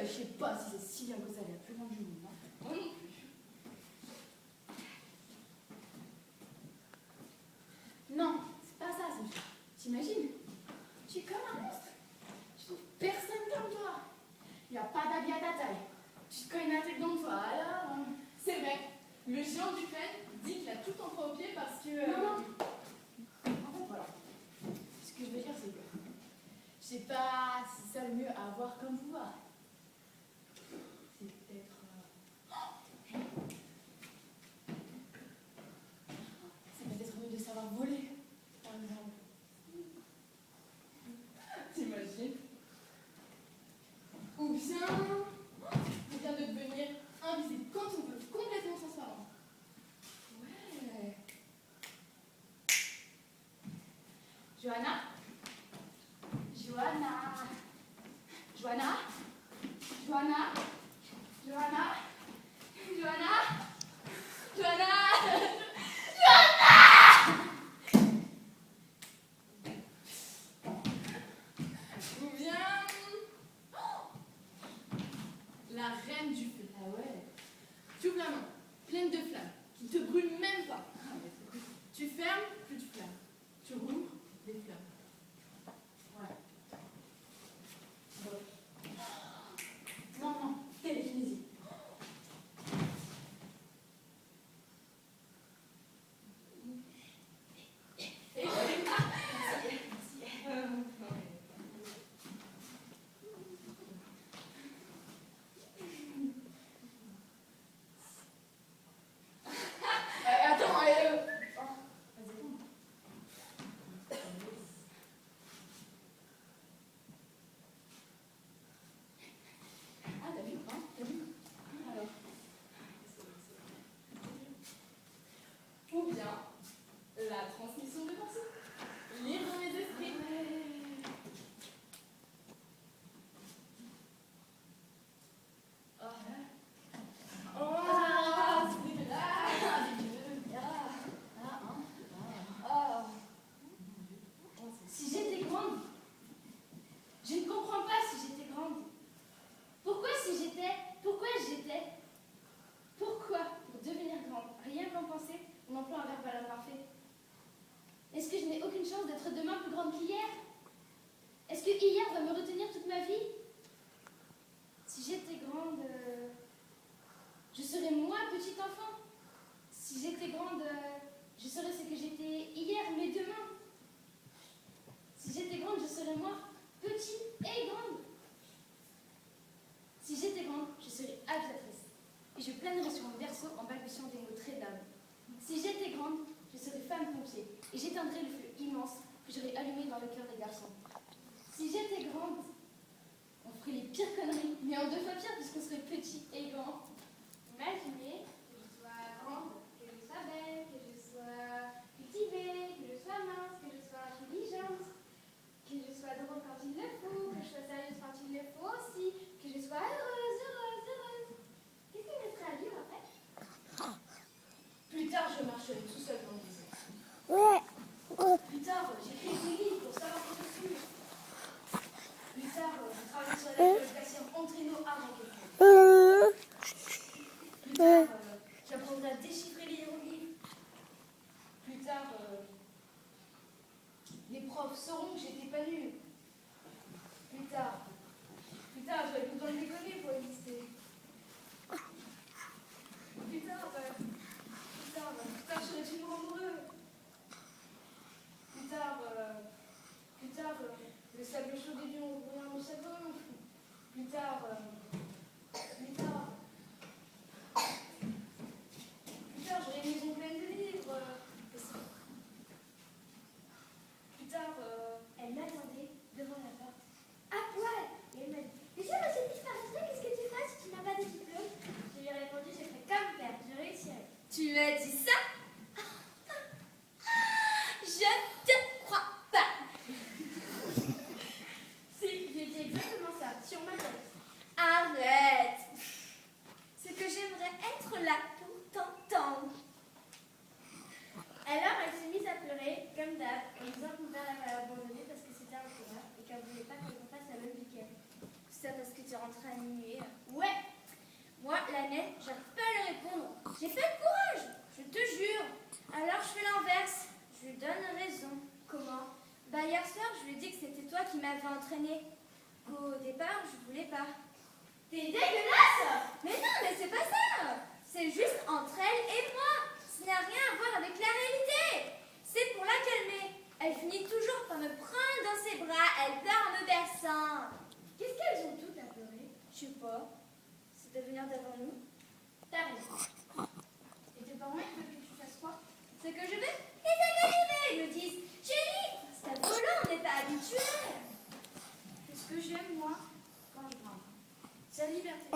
je sais pas si c'est si bien que ça aller à plus loin du monde. Hein. Moi non plus. Non, c'est pas ça, Sophie. T'imagines? Tu es comme un monstre. Je trouve personne comme toi. Il n'y a pas d'habit à ta taille. Tu te cognes la tête dans toi. Alors, c'est vrai. Le géant du Fen dit qu'il a tout en froid aux pieds parce que... Non. En fait, voilà. Ce que je veux dire, c'est que je sais pas si c'est ça le mieux à avoir comme pouvoir. C'est peut-être... C'est peut-être mieux de savoir voler, par exemple. T'imagines? Ou bien de devenir invisible quand on veut, complètement transparent. Ouais. Johanna? Ou bien... la reine du feu. Ah ouais. Tu ouvres la main, pleine de flammes, qui te brûlent même pas. Tu fermes, plus de flammes. Tu rouvres, des flammes. Ouais. Bon. Non, télékinésie. Ou bien la transmission de pensée. Lire dans les esprits. Si j'étais grande, je ne comprends pas si j'étais grande. Pourquoi j'étais? Pourquoi, pour devenir grande, rien qu'en penser, on emploie un verbe à l'imparfait? Est-ce que je n'ai aucune chance d'être demain plus grande qu'hier? Est-ce que hier va me retenir toute ma vie? Si j'étais grande, je serais moi, petit enfant. Si j'étais grande, je serais ce que j'étais hier, mais demain. Si j'étais grande, je serais moi, petit et grande. Si j'étais grande, je serais aviatrice. Et je planerais sur mon berceau en balbutiant des mots très d'âme. Si j'étais grande, je serais femme pompier. Et j'éteindrais le feu immense que j'aurais allumé dans le cœur des garçons. Si j'étais grande, on ferait les pires conneries, mais en deux fois pire puisqu'on serait petit et grand. Imaginez que je sois grande, que je sois belle, que je sois cultivée, que je sois mince, que je sois intelligente, que je sois drôle quand il le faut, que je sois sérieuse quand il le faut aussi, que je sois heureuse. Qu'est-ce qu'il me resterait à dire après? Plus tard, je marcherai tout seul dans le désert. Plus tard, j'écris des livres pour savoir ce que je suis. Plus tard, je travaille sur la gueule glaciaire Entraîneau avant quelque chose. Plus tard, j'apprendrai à déchiffrer les hiéroglyphes. Plus tard, les profs sauront que j'étais pas nulle. Plus tard, j'aurai besoin de déconner pour exister. Plus tard, je serai toujours amoureux. Plus tard, le sable chaud des dunes ouvriront mon cerveau. Plus tard, j'aurai une maison pleine de livres. Plus tard, Elle J'ai fait le courage, je te jure. Alors je fais l'inverse. Je lui donne raison. Comment? Bah hier soir, je lui ai dit que c'était toi qui m'avais entraîné. Qu'au départ, je voulais pas. T'es dégueulasse! Mais non, mais c'est pas ça! C'est juste entre elle et moi. Ça n'a rien à voir avec la réalité. C'est pour la calmer. Elle finit toujours par me prendre dans ses bras. Elle pleure en me berçant. Qu'est-ce qu'elles ont toutes à pleurer? Je sais pas. C'est de venir devant nous. T'as raison. Et tes parents, ils veulent que tu fasses quoi? Ce que je veux, et ça que j'y vais. Ils me disent, chérie, c'est un volant, on n'est pas habitué. C'est ce que j'aime, moi, quand je rentre. C'est la liberté.